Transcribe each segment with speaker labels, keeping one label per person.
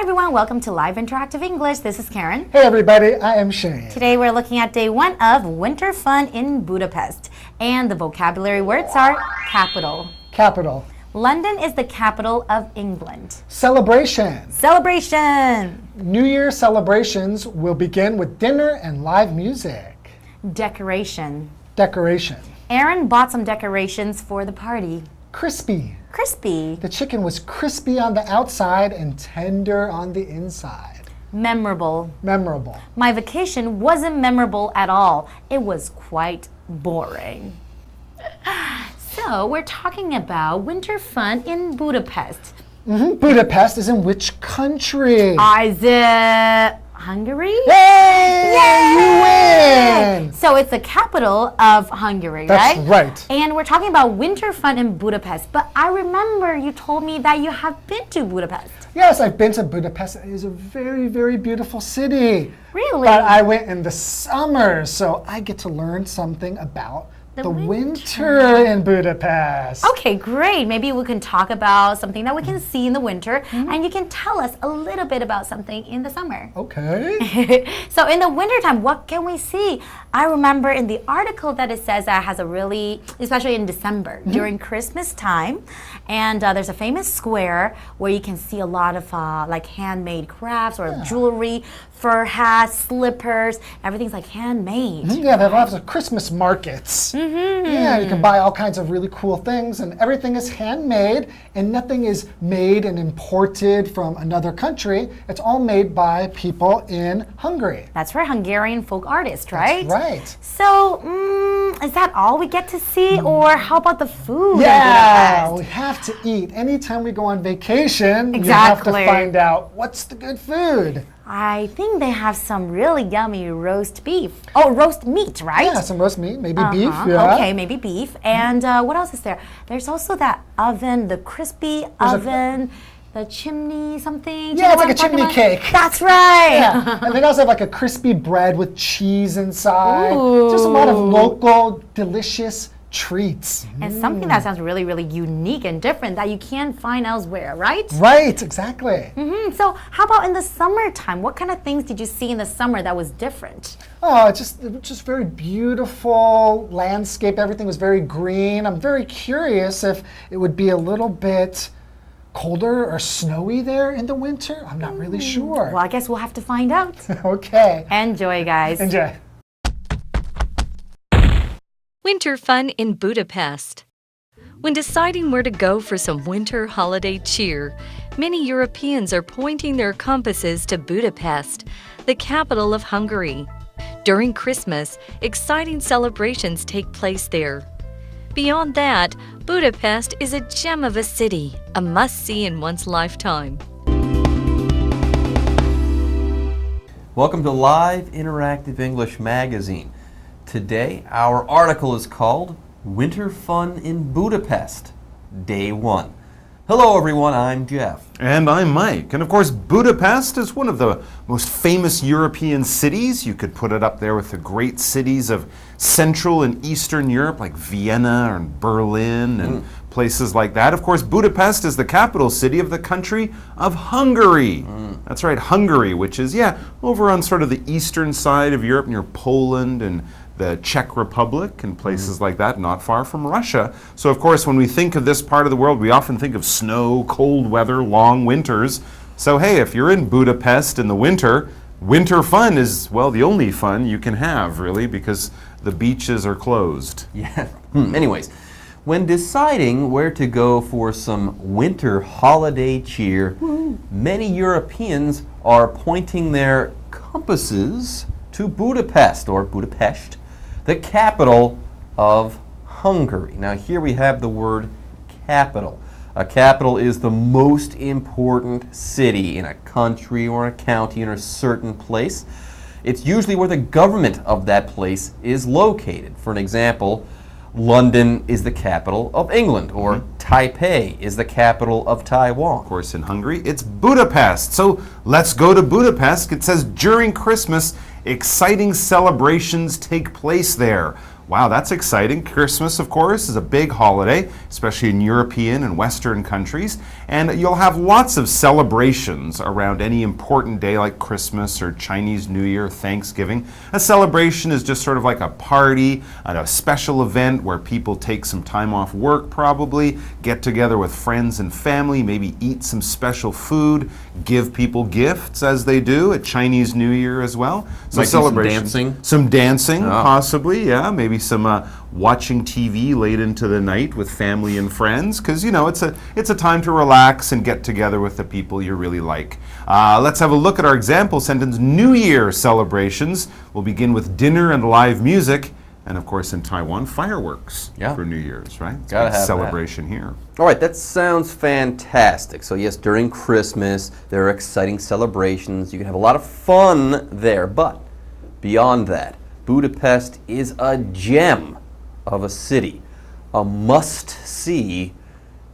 Speaker 1: everyone, welcome to Live Interactive English. This is Karen.
Speaker 2: Hey everybody, I am Shane.
Speaker 1: Today we're looking at day 1 of Winter Fun in Budapest. And the vocabulary words are capital.
Speaker 2: Capital.
Speaker 1: London is the capital of England.
Speaker 2: Celebration.
Speaker 1: Celebration.
Speaker 2: New Year celebrations will begin with dinner and live music.
Speaker 1: Decoration.
Speaker 2: Decoration.
Speaker 1: Aaron bought some decorations for the party.
Speaker 2: Crispy.
Speaker 1: Crispy.
Speaker 2: The chicken was crispy on the outside and tender on the inside.
Speaker 1: Memorable.
Speaker 2: Memorable.
Speaker 1: My vacation wasn't memorable at all. It was quite boring. So we're talking about winter fun in Budapest.
Speaker 2: Budapest is in which country?
Speaker 1: Is it Hungary?
Speaker 2: Yay!
Speaker 1: Yay!
Speaker 2: You win!
Speaker 1: So it's the capital of Hungary,
Speaker 2: That's
Speaker 1: right?
Speaker 2: right.
Speaker 1: And we're talking about winter fun in Budapest. But I remember you told me that you have been to Budapest.
Speaker 2: Yes, I've been to Budapest. It is a very, very beautiful city.
Speaker 1: Really?
Speaker 2: But I went in the summer, so I get to learn something about the winter in Budapest.
Speaker 1: Okay, great. Maybe we can talk about something that we can see in the winter, and you can tell us a little bit about something in the summer.
Speaker 2: Okay.
Speaker 1: So in the wintertime, what can we see? I remember in the article that it says that has a really, especially in December, during Christmas time, and there's a famous square where you can see a lot of like handmade crafts or jewelry, fur hats, slippers, everything's like handmade.
Speaker 2: Yeah, they have lots of Christmas markets. Yeah, you can buy all kinds of really cool things, and everything is handmade, and nothing is made and imported from another country. It's all made by people in Hungary.
Speaker 1: That's right, Hungarian folk artists, right?
Speaker 2: That's right.
Speaker 1: So, is that all we get to see, or how about the food?
Speaker 2: Yeah, we have to eat. Anytime we go on vacation, you have to find out what's the good food.
Speaker 1: I think they have some really yummy roast beef. Oh, roast meat, right?
Speaker 2: Yeah, some roast meat, maybe beef. Yeah.
Speaker 1: Okay, maybe beef. And what else is there? There's also that oven, the crispy oven, the chimney something.
Speaker 2: Yeah, it's like a chimney cake.
Speaker 1: That's right.
Speaker 2: Yeah. And they also have like a crispy bread with cheese inside.
Speaker 1: Ooh.
Speaker 2: Just a lot of local, delicious treats.
Speaker 1: And something that sounds really, really unique and different that you can't find elsewhere, right?
Speaker 2: Right, exactly.
Speaker 1: So how about in the summertime? What kind of things did you see in the summer that was different?
Speaker 2: Oh, it was just very beautiful landscape. Everything was very green. I'm very curious if it would be a little bit colder or snowy there in the winter. I'm not really sure.
Speaker 1: Well, I guess we'll have to find out.
Speaker 2: Okay.
Speaker 1: Enjoy, guys.
Speaker 2: Enjoy.
Speaker 3: Winter fun in Budapest. When deciding where to go for some winter holiday cheer, many Europeans are pointing their compasses to Budapest, the capital of Hungary. During Christmas, exciting celebrations take place there. Beyond that, Budapest is a gem of a city, a must-see in one's lifetime.
Speaker 4: Welcome to Live Interactive English Magazine. Today, our article is called Winter Fun in Budapest, Day 1. Hello everyone, I'm Jeff.
Speaker 5: And I'm Mike. And of course, Budapest is one of the most famous European cities. You could put it up there with the great cities of Central and Eastern Europe, like Vienna and Berlin and places like that. Of course, Budapest is the capital city of the country of Hungary. That's right, Hungary, which is, over on sort of the eastern side of Europe near Poland and the Czech Republic and places like that, not far from Russia. So of course, when we think of this part of the world, we often think of snow, cold weather, long winters. So hey, if you're in Budapest in the winter, winter fun is, well, the only fun you can have, really, because the beaches are closed.
Speaker 4: Yeah. Anyways, when deciding where to go for some winter holiday cheer, many Europeans are pointing their compasses to Budapest, or Budapest, the capital of Hungary. Now here we have the word capital. A capital is the most important city in a country or a county in a certain place. It's usually where the government of that place is located. For an example, London is the capital of England, or Taipei is the capital of Taiwan.
Speaker 5: Of course, in Hungary, it's Budapest. So let's go to Budapest. It says during Christmas, exciting celebrations take place there. Wow, that's exciting. Christmas, of course, is a big holiday, especially in European and Western countries. And you'll have lots of celebrations around any important day like Christmas or Chinese New Year, Thanksgiving. A celebration is just sort of like a party, a special event where people take some time off work probably, get together with friends and family, maybe eat some special food, give people gifts as they do at Chinese New Year as well. So
Speaker 4: Might do some
Speaker 5: celebration.
Speaker 4: dancing?
Speaker 5: Some dancing,
Speaker 4: Oh.
Speaker 5: possibly, yeah. Maybe some watching TV late into the night with family and friends, because you know it's a time to relax and get together with the people you really like. Let's have a look at our example sentence. New Year celebrations will begin with dinner and live music, and of course in Taiwan, fireworks for New Year's, right? It's a
Speaker 4: Gotta
Speaker 5: big
Speaker 4: have
Speaker 5: celebration here.
Speaker 4: All right, that sounds fantastic. So yes, during Christmas, there are exciting celebrations. You can have a lot of fun there. But beyond that, Budapest is a gem of a city, a must-see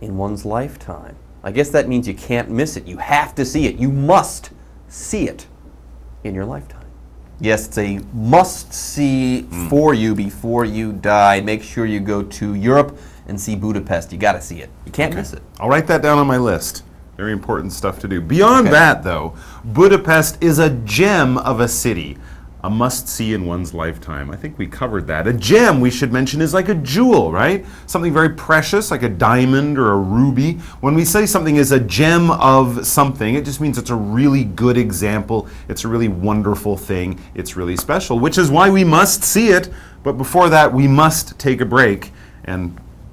Speaker 4: in one's lifetime. I guess that means you can't miss it. You have to see it. You must see it in your lifetime. Yes, it's a must-see for you before you die. Make sure you go to Europe and see Budapest. You got to see it. You can't miss it.
Speaker 5: I'll write that down on my list. Very important stuff to do. Beyond that, though, Budapest is a gem of a city. A must-see in one's lifetime. I think we covered that. A gem, we should mention, is like a jewel, right? Something very precious, like a diamond or a ruby. When we say something is a gem of something, it just means it's a really good example. It's a really wonderful thing. It's really special, which is why we must see it. But before that, we must take a break.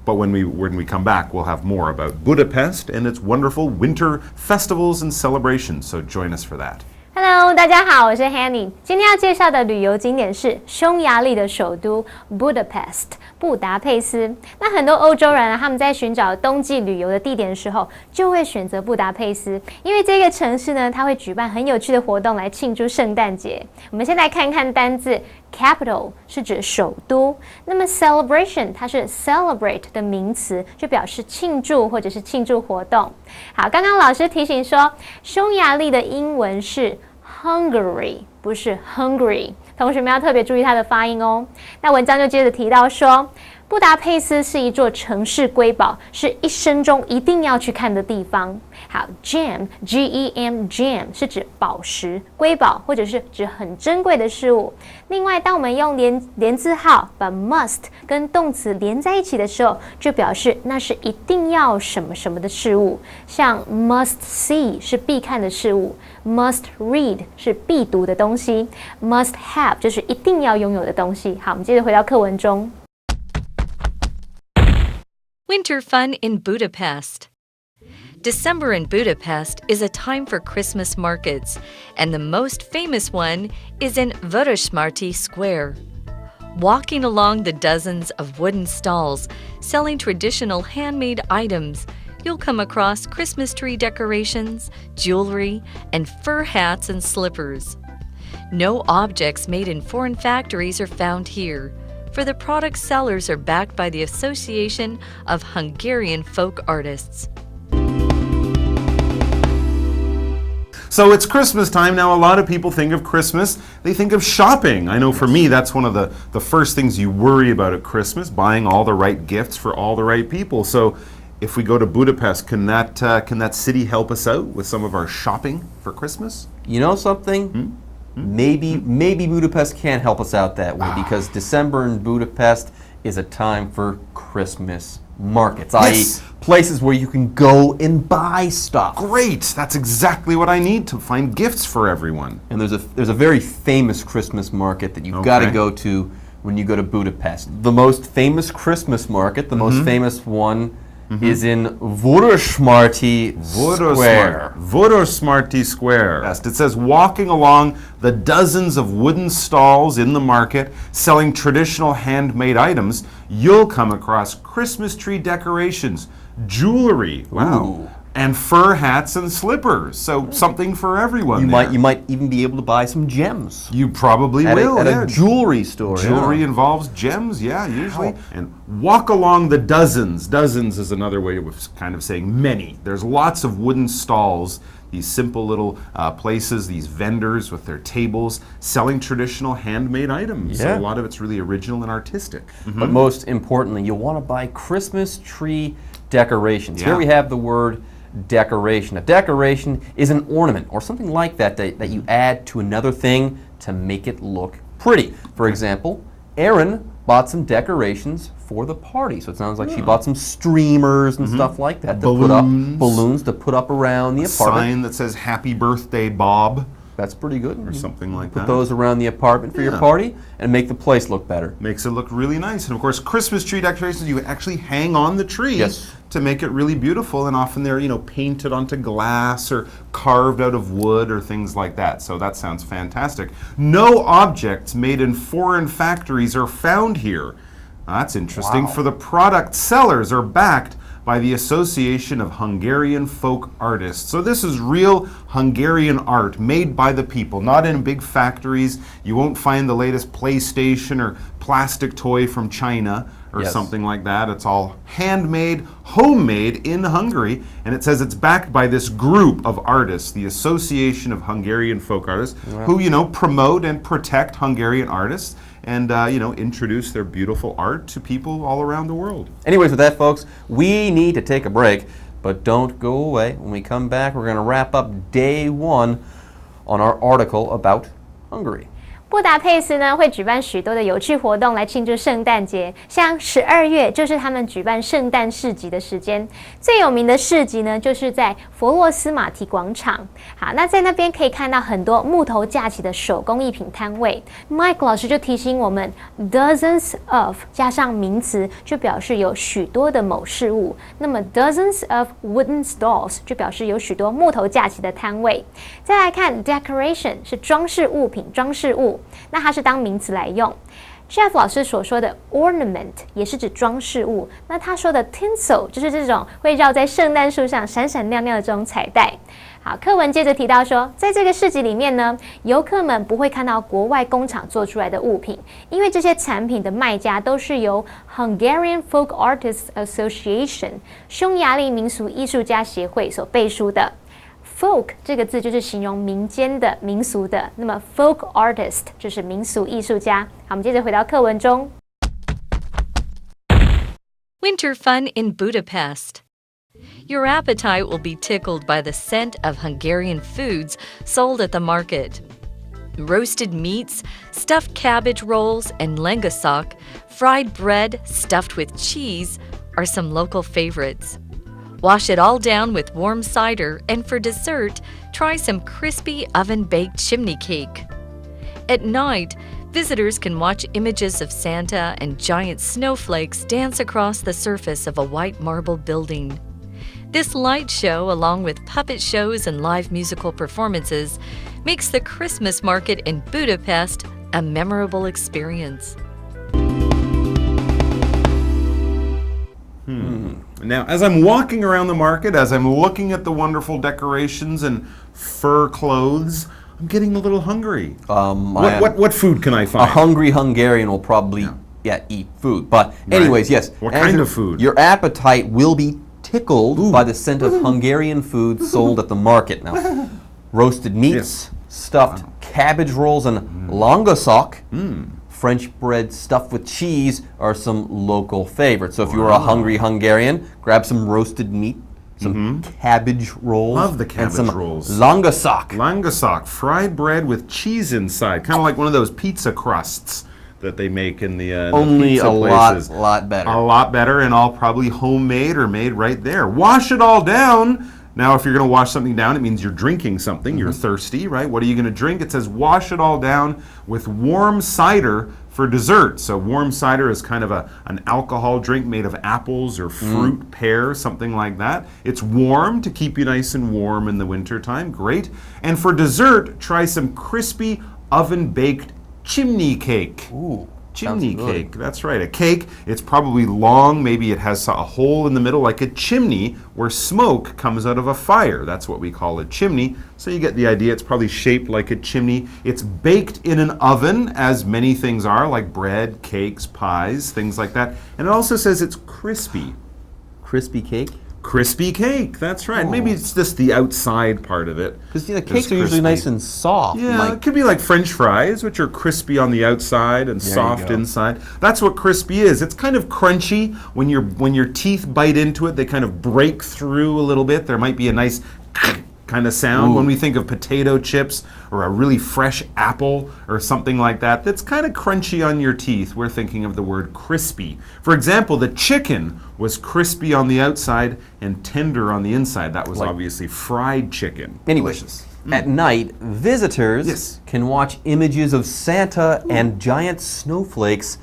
Speaker 5: But when we come back, we'll have more about Budapest and its wonderful winter festivals and celebrations. So join us for that.
Speaker 6: Hello， 大家好，我是 Hanny。今天要介绍的旅游景点是匈牙利的首都 Budapest， 布达佩斯。那很多欧洲人他们在寻找冬季旅游的地点的时候，就会选择布达佩斯，因为这个城市呢，它会举办很有趣的活动来庆祝圣诞节。我们先来看看单字 capital 是指首都，那么 celebration 它是 celebrate 的名词，就表示庆祝或者是庆祝活动。好，刚刚老师提醒说，匈牙利的英文是Hungary 不是 Hungry， 同学们要特别注意它的发音哦。那文章就接着提到说，布达佩斯是一座城市瑰宝，是一生中一定要去看的地方。好 ，gem G-E-M gem 是指宝石、瑰宝，或者是指很珍贵的事物。另外，当我们用连字号把 must 跟动词连在一起的时候，就表示那是一定要什么什么的事物。像 must see 是必看的事物 ，must read 是必读的东西 ，must have 就是一定要拥有的东西。好，我们接着回到课文中。
Speaker 3: Winter fun in Budapest. December in Budapest is a time for Christmas markets, and the most famous one is in Vörösmarty Square. Walking along the dozens of wooden stalls selling traditional handmade items, you'll come across Christmas tree decorations, jewelry, and fur hats and slippers. No objects made in foreign factories are found here, for the product sellers are backed by the Association of Hungarian Folk Artists.
Speaker 5: So it's Christmas time now. A lot of people think of Christmas, they think of shopping. I know for me, that's one of the first things you worry about at Christmas, buying all the right gifts for all the right people. So if we go to Budapest, can that city help us out with some of our shopping for Christmas?
Speaker 4: You know something? Maybe Budapest can't help us out that way because December in Budapest is a time for Christmas markets,
Speaker 5: Yes.
Speaker 4: i.e. places where you can go and buy stuff.
Speaker 5: Great! That's exactly what I need to find gifts for everyone.
Speaker 4: And there's a very famous Christmas market that you've got to
Speaker 5: Okay.
Speaker 4: go to when you go to Budapest. The most famous Christmas market, the most famous one, is in Vörösmarty Square.
Speaker 5: Vörösmarty Square. It says walking along the dozens of wooden stalls in the market selling traditional handmade items, you'll come across Christmas tree decorations, jewelry, and fur hats and slippers. So something for everyone.
Speaker 4: You might even be able to buy some gems.
Speaker 5: You probably will.
Speaker 4: At a jewelry store.
Speaker 5: Jewelry involves gems, usually. And walk along the dozens. Dozens is another way of kind of saying many. There's lots of wooden stalls, these simple little places, these vendors with their tables selling traditional handmade items.
Speaker 4: Yeah.
Speaker 5: So a lot of it's really original and artistic.
Speaker 4: But most importantly, you'll want to buy Christmas tree decorations.
Speaker 5: Yeah.
Speaker 4: Here we have the word decoration. A decoration is an ornament or something like that that you add to another thing to make it look pretty. For example, Erin bought some decorations for the party. So it sounds like she bought some streamers and stuff like that to put up, balloons to put up around the apartment.
Speaker 5: Sign that says "Happy Birthday, Bob."
Speaker 4: That's pretty good.
Speaker 5: Or something like
Speaker 4: Put
Speaker 5: that.
Speaker 4: those around the apartment for your party and make the place look better.
Speaker 5: Makes it look really nice. And of course, Christmas tree decorations you actually hang on the tree
Speaker 4: Yes.
Speaker 5: to make it really beautiful. And often they're, painted onto glass or carved out of wood or things like that. So that sounds fantastic. No objects made in foreign factories are found here. That's interesting.
Speaker 2: Wow.
Speaker 5: For the product sellers are backed by the Association of Hungarian Folk Artists. So this is real Hungarian art made by the people, not in big factories. You won't find the latest PlayStation or plastic toy from China or
Speaker 4: Yes.
Speaker 5: something like that. It's all handmade, homemade in Hungary. And it says it's backed by this group of artists, the Association of Hungarian Folk Artists, who, promote and protect Hungarian artists and, introduce their beautiful art to people all around the world.
Speaker 4: Anyways, with that, folks, we need to take a break, but don't go away. When we come back, we're going to wrap up day 1 on our article about Hungary.
Speaker 6: 布达佩斯呢会举办许多的有趣活动来庆祝圣诞节，像12月就是他们举办圣诞市集的时间。最有名的市集呢就是在佛洛斯马提广场。好，那在那边可以看到很多木头架起的手工艺品摊位。Mike 老师就提醒我们 ，dozens of 加上名词就表示有许多的某事物，那么 dozens of wooden stalls 就表示有许多木头架起的摊位。再来看 decoration 是装饰物品、装饰物。那它是当名词来用。Jeff 老师所说的 ornament 也是指装饰物，那他说的 tinsel 就是这种会绕在圣诞树上闪闪亮亮的这种彩带。好，课文接着提到说，在这个市集里面呢，游客们不会看到国外工厂做出来的物品，因为这些产品的卖家都是由 Hungarian Folk Artists Association 匈牙利民俗艺术家协会所背书的。Folk 这个字就是形容民间的、民俗的，那么 folk artist 就是民俗艺术家。好，我们接着回到课文中。
Speaker 3: Winter fun in Budapest. Your appetite will be tickled by the scent of Hungarian foods sold at the market. Roasted meats, stuffed cabbage rolls, and lengasak, fried bread stuffed with cheese, are some local favorites. Wash it all down with warm cider, and for dessert, try some crispy oven-baked chimney cake. At night, visitors can watch images of Santa and giant snowflakes dance across the surface of a white marble building. This light show, along with puppet shows and live musical performances, makes the Christmas market in Budapest a memorable experience.
Speaker 5: Now, as I'm walking around the market, as I'm looking at the wonderful decorations and fur clothes, I'm getting a little hungry. What food can I
Speaker 4: A
Speaker 5: find?
Speaker 4: hungry Hungarian will probably eat food. But anyways, yes.
Speaker 5: What
Speaker 4: Andrew,
Speaker 5: kind of food?
Speaker 4: Your appetite will be tickled by the scent of Hungarian food sold at the market. Now, roasted meats, stuffed cabbage rolls, and langasak, French bread stuffed with cheese, are some local favorites. So if you are a hungry Hungarian, grab some roasted meat, some cabbage rolls,
Speaker 5: Love the
Speaker 4: and
Speaker 5: cabbage
Speaker 4: some
Speaker 5: rolls.
Speaker 4: langasak.
Speaker 5: Langasak, fried bread with cheese inside, kind of like one of those pizza crusts that they make in the
Speaker 4: Only
Speaker 5: pizza
Speaker 4: a
Speaker 5: places.
Speaker 4: lot better.
Speaker 5: A lot better, and all probably homemade or made right there. Wash it all down. Now, if you're going to wash something down, it means you're drinking something. You're thirsty, right? What are you going to drink? It says wash it all down with warm cider for dessert. So warm cider is kind of an alcohol drink made of apples or fruit, pear, something like that. It's warm to keep you nice and warm in the wintertime. Great. And for dessert, try some crispy oven-baked chimney cake.
Speaker 4: Ooh.
Speaker 5: Chimney
Speaker 4: Sounds good.
Speaker 5: cake, that's right. A cake, it's probably long, maybe it has a hole in the middle like a chimney where smoke comes out of a fire. That's what we call a chimney. So you get the idea, it's probably shaped like a chimney. It's baked in an oven, as many things are, like bread, cakes, pies, things like that. And it also says it's crispy.
Speaker 4: Crispy cake?
Speaker 5: Crispy cake, that's right. Maybe it's just the outside part of it.
Speaker 4: Because the
Speaker 5: is
Speaker 4: cakes are usually
Speaker 5: crispy.
Speaker 4: nice and soft.
Speaker 5: Yeah,
Speaker 4: Like,
Speaker 5: it could be like French fries, which are crispy on the outside and
Speaker 4: There you
Speaker 5: soft
Speaker 4: go.
Speaker 5: inside. That's what crispy is. It's kind of crunchy. When your teeth bite into it, they kind of break through a little bit. There might be a nice kind of sound when we think of potato chips or a really fresh apple or something like that. That's kind of crunchy on your teeth. We're thinking of the word crispy. For example, the chicken was crispy on the outside and tender on the inside. That was obviously fried chicken.
Speaker 4: anyway,
Speaker 5: Delicious.
Speaker 4: at night, visitors
Speaker 5: Yes.
Speaker 4: can watch images of Santa and giant snowflakes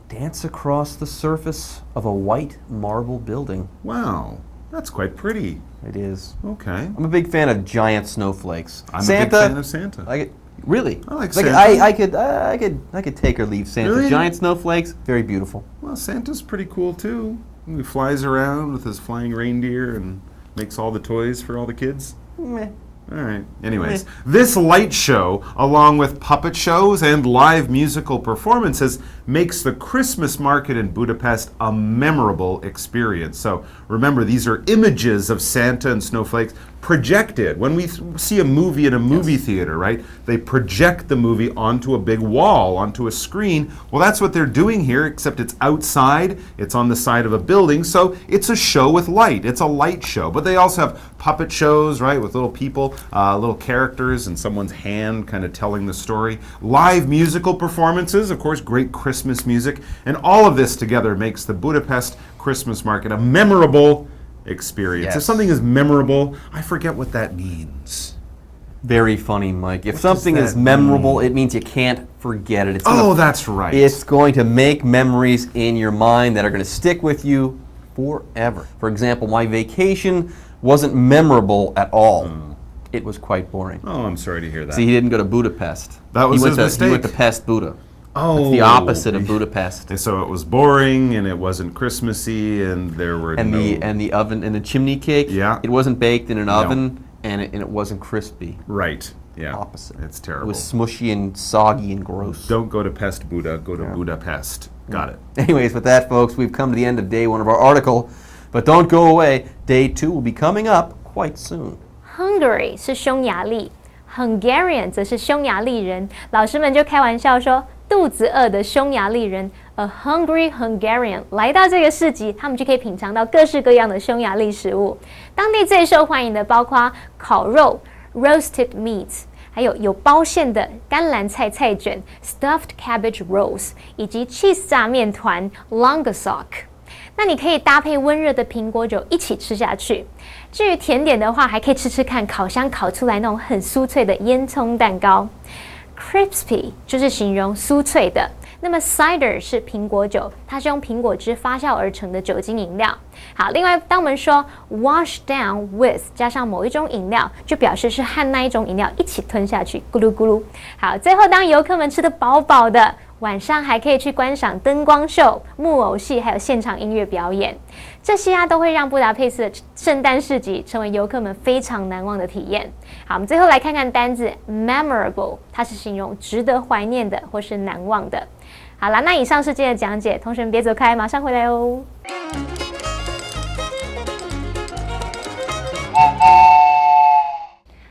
Speaker 4: dance across the surface of a white marble building.
Speaker 5: Wow, that's quite pretty.
Speaker 4: It is.
Speaker 5: Okay.
Speaker 4: I'm a big fan of giant snowflakes.
Speaker 5: I'm a big fan of Santa.
Speaker 4: Really?
Speaker 5: I like
Speaker 4: Like,
Speaker 5: Santa.
Speaker 4: I could take or leave Santa.
Speaker 5: Really?
Speaker 4: Giant snowflakes, very beautiful.
Speaker 5: Well, Santa's pretty cool too. He flies around with his flying reindeer and makes all the toys for all the kids.
Speaker 4: Meh.
Speaker 5: All right. Anyways, this light show, along with puppet shows and live musical performances, makes the Christmas market in Budapest a memorable experience. So remember, these are images of Santa and snowflakes projected. When we see a movie in a movie theater, right? They project the movie onto a big wall, onto a screen. Well, that's what they're doing here, except it's outside, it's on the side of a building, so it's a show with light. It's a light show. But they also have puppet shows, right, with little people, little characters, and someone's hand kind of telling the story. Live musical performances, of course, great Christmas music, and all of this together makes the Budapest Christmas market a memorable experience.
Speaker 4: Yes.
Speaker 5: If something is memorable, I forget what that means.
Speaker 4: Very funny, Mike. If
Speaker 5: What
Speaker 4: something
Speaker 5: does
Speaker 4: is
Speaker 5: that
Speaker 4: memorable, it means you can't forget it. It's
Speaker 5: Oh,
Speaker 4: gonna,
Speaker 5: that's right.
Speaker 4: it's going to make memories in your mind that are going to stick with you forever. For example, my vacation wasn't memorable at all. It was quite boring.
Speaker 5: Oh, I'm sorry to hear that.
Speaker 4: See, he didn't go to Budapest.
Speaker 5: That was
Speaker 4: he
Speaker 5: his
Speaker 4: went to, He went to
Speaker 5: mistake.
Speaker 4: Pest Buda.
Speaker 5: Oh,
Speaker 4: It's the opposite of Budapest.
Speaker 5: And so it was boring, and it wasn't Christmassy, and there were
Speaker 4: And
Speaker 5: no...
Speaker 4: the oven and the chimney cake.
Speaker 5: Yeah.
Speaker 4: It wasn't baked in an oven, and it wasn't crispy.
Speaker 5: Right. Yeah.
Speaker 4: Opposite.
Speaker 5: It's
Speaker 4: It
Speaker 5: terrible.
Speaker 4: was smushy and soggy and gross.
Speaker 5: Don't go to Pest Buda. Go to Budapest. Got it.
Speaker 4: Anyways, with that, folks, we've come to the end of day one of our article. But don't go away. Day 2 will be coming up quite soon.
Speaker 6: Hungary 是匈牙利 ，Hungarian 则是匈牙利人。老师们就开玩笑说，肚子饿的匈牙利人 ，a hungry Hungarian 来到这个市集，他们就可以品尝到各式各样的匈牙利食物。当地最受欢迎的包括烤肉 （roasted meats），还有包馅的甘蓝菜菜卷 （stuffed cabbage rolls），以及 cheese 炸面团 （langosak）。那你可以搭配温热的苹果酒一起吃下去。至于甜点的话，还可以吃吃看烤箱烤出来那种很酥脆的烟囱蛋糕。Crispy 就是形容酥脆的。那么 cider 是苹果酒，它是用苹果汁发酵而成的酒精饮料。好，另外当我们说 wash down with 加上某一种饮料，就表示是和那一种饮料一起吞下去，咕噜咕噜。好，最后当游客们吃得饱饱的，晚上还可以去观赏灯光秀、木偶戏，还有现场音乐表演。这些都会让布达佩斯的圣诞市集成为游客们非常难忘的体验。好，我们最后来看看单字 memorable， 它是形容值得怀念的或是难忘的。好啦，那以上是今天的讲解，同学们别走开，马上回来哦。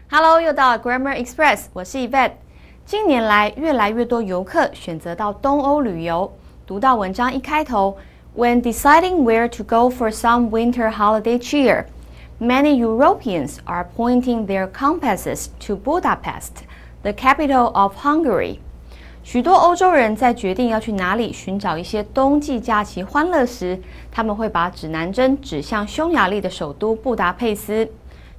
Speaker 1: Hello， 又到了 Grammar Express， 我是 Yvette。近年来，越来越多游客选择到东欧旅游。读到文章一开头 ，When deciding where to go for some winter holiday cheer, many Europeans are pointing their compasses to Budapest, the capital of Hungary. 许多欧洲人在决定要去哪里寻找一些冬季假期欢乐时，他们会把指南针指向匈牙利的首都布达佩斯。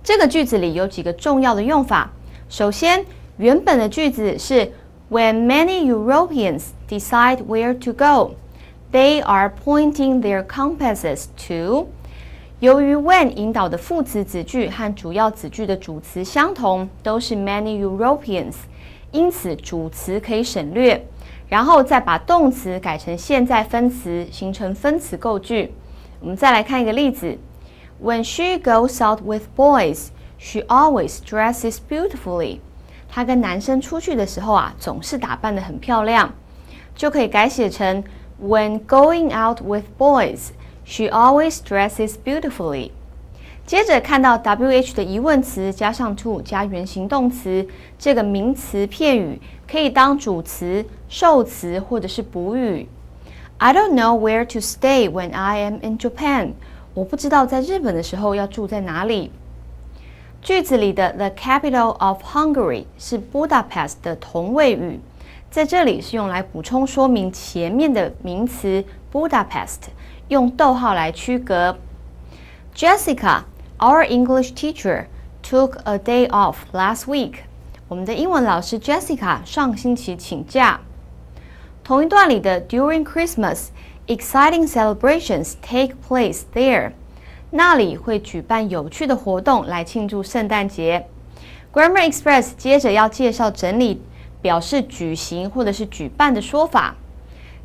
Speaker 1: 这个句子里有几个重要的用法。首先，原本的句子是 When many Europeans decide where to go, they are pointing their compasses to. 由于 when 引导的副词子句和主要子句的主词相同，都是 many Europeans， 因此主词可以省略。
Speaker 7: 然后再把动词改成现在分词，形成分词构句。我们再来看一个例子 ：When she goes out with boys, she always dresses beautifully. 她跟男生出去的时候啊，总是打扮得很漂亮，就可以改写成 When going out with boys, she always dresses beautifully. 接着看到 WH 的疑问词加上 to 加原形动词，这个名词片语可以当主词、受词或者是补语。I don't know where to stay when I am in Japan. 我不知道在日本的时候要住在哪里。句子里的 the capital of Hungary 是 Budapest 的同位语，在这里是用来补充说明前面的名词 Budapest， 用逗号来区隔。Jessica, our English teacher, took a day off last week. 我们的英文老师 Jessica 上星期请假。同一段里的 During Christmas, exciting celebrations take place there. 那里会举办有趣的活动来庆祝圣诞节。Grammar Express 接着要介绍整理表示举行或者是举办的说法。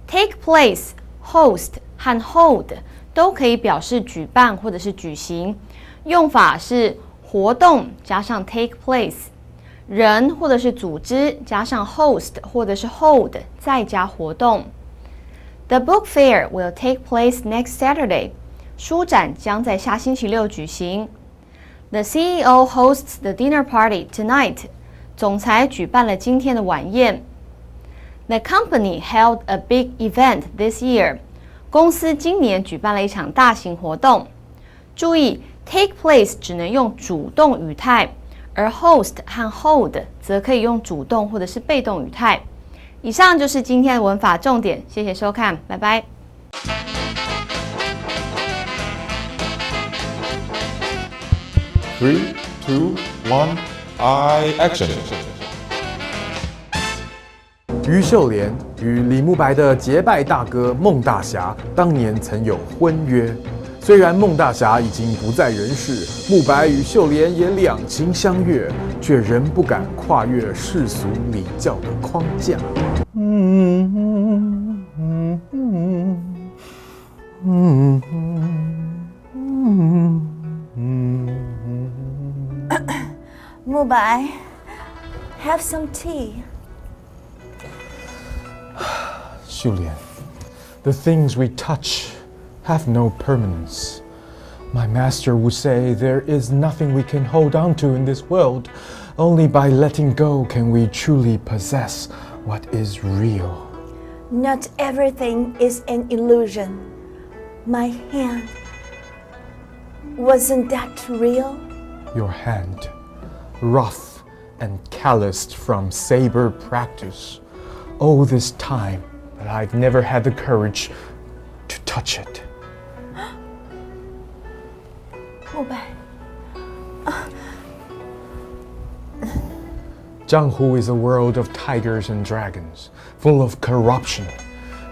Speaker 7: Take place, host 和 hold 都可以表示举办或者是举行，用法是活动加上 take place， 人或者是组织加上 host 或者是 hold 再加活动。The book fair will take place next Saturday. 书展将在下星期六举行。The CEO hosts the dinner party tonight. 总裁举办了今天的晚宴。The company held a big event this year. 公司今年举办了一场大型活动。注意 take place 只能用主动语态，而 host 和 hold 则可以用主动或者是被动语态。以上就是今天的文法重点，谢谢收看，拜拜。
Speaker 8: 3, 2, 1, action!
Speaker 9: 于秀莲与李慕白的结拜大哥孟大侠当年曾有婚约，虽然孟大侠已经不在人世，慕白与秀莲也两情相悦，却仍不敢跨越世俗礼教的框架。
Speaker 1: 慕白 have some tea.
Speaker 9: 秀莲 The things we touch have no permanence. My master would say there is nothing we can hold on to in this world. Only by letting go can we truly possess what is real.
Speaker 10: Not everything is an illusion. My hand, wasn't that real?
Speaker 9: Your hand, rough and calloused from saber practice. All this time, but I've never had the courage to touch it.
Speaker 10: 慕白
Speaker 9: Jianghu is a world of tigers and dragons, full of corruption.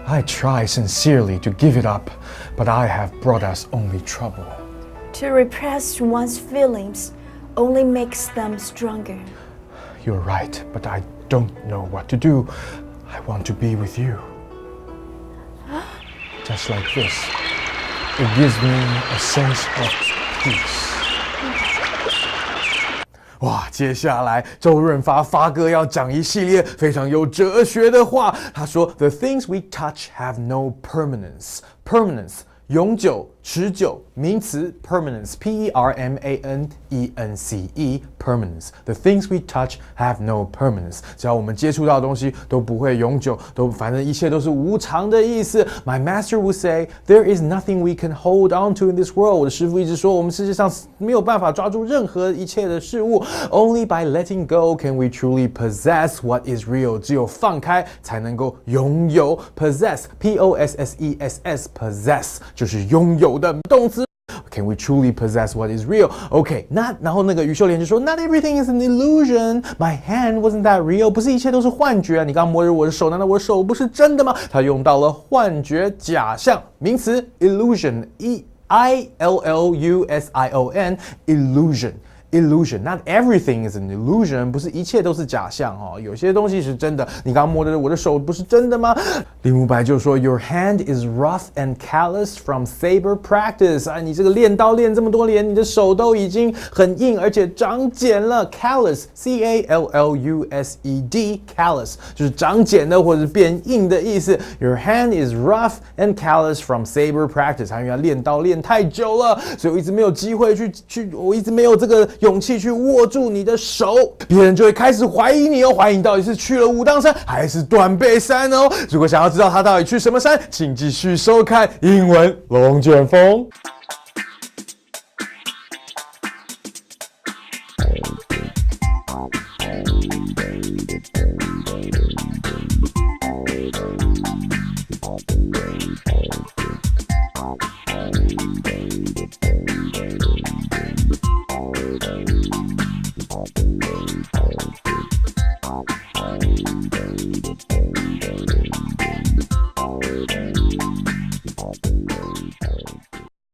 Speaker 9: I try sincerely to give it up, but I have brought us only trouble.
Speaker 10: To repress one's feelings only makes them stronger.
Speaker 9: You're right, but I don't know what to do. I want to be with you. Just like this. It gives me a sense of peace. 哇，接下来周润发发哥要讲一系列非常有哲学的话。他说 ：“The things we touch have no permanence. Permanence 永久、持久，名词 permanence P-E-R-M-A-N-E-N-C-E permanence. The things we touch have no permanence. 只要我们接触到的东西都不会永久，反正一切都是无常的意思。My master would say, there is nothing we can hold on to in this world. 我的师父一直说，我们世界上没有办法抓住任何一切的事物。Only by letting go can we truly possess what is real. 只有放开才能够拥有 possess P-O-S-S-E-S-S possess 就是拥有的动词。Can we truly possess what is real? OK， 然后那个于秀莲就说 Not everything is an illusion. My hand wasn't that real. 不是一切都是幻觉。你刚摸着我的手，难道我的手不是真的吗？他用到了幻觉、假象，名词 illusion， E-I-L-L-U-S-I-O-N illusion。illusion. Not everything is an illusion. 不是一切都是假象哦，有些东西是真的。你刚刚摸的我的手不是真的吗？林慕白就说 Your hand is rough and calloused from saber practice. 啊，你这个练刀练这么多年，你的手都已经很硬，而且长茧了。Callous, C-A-L-L-U-S-E-D, callous 就是长茧的或者是变硬的意思。Your hand is rough and calloused from saber practice. 因为他练刀练太久了，所以我一直没有机会我一直没有这个勇气去握住你的手，别人就会开始怀疑你哦，怀疑你到底是去了武当山还是断背山哦。如果想要知道他到底去什么山，请继续收看英文龙卷风。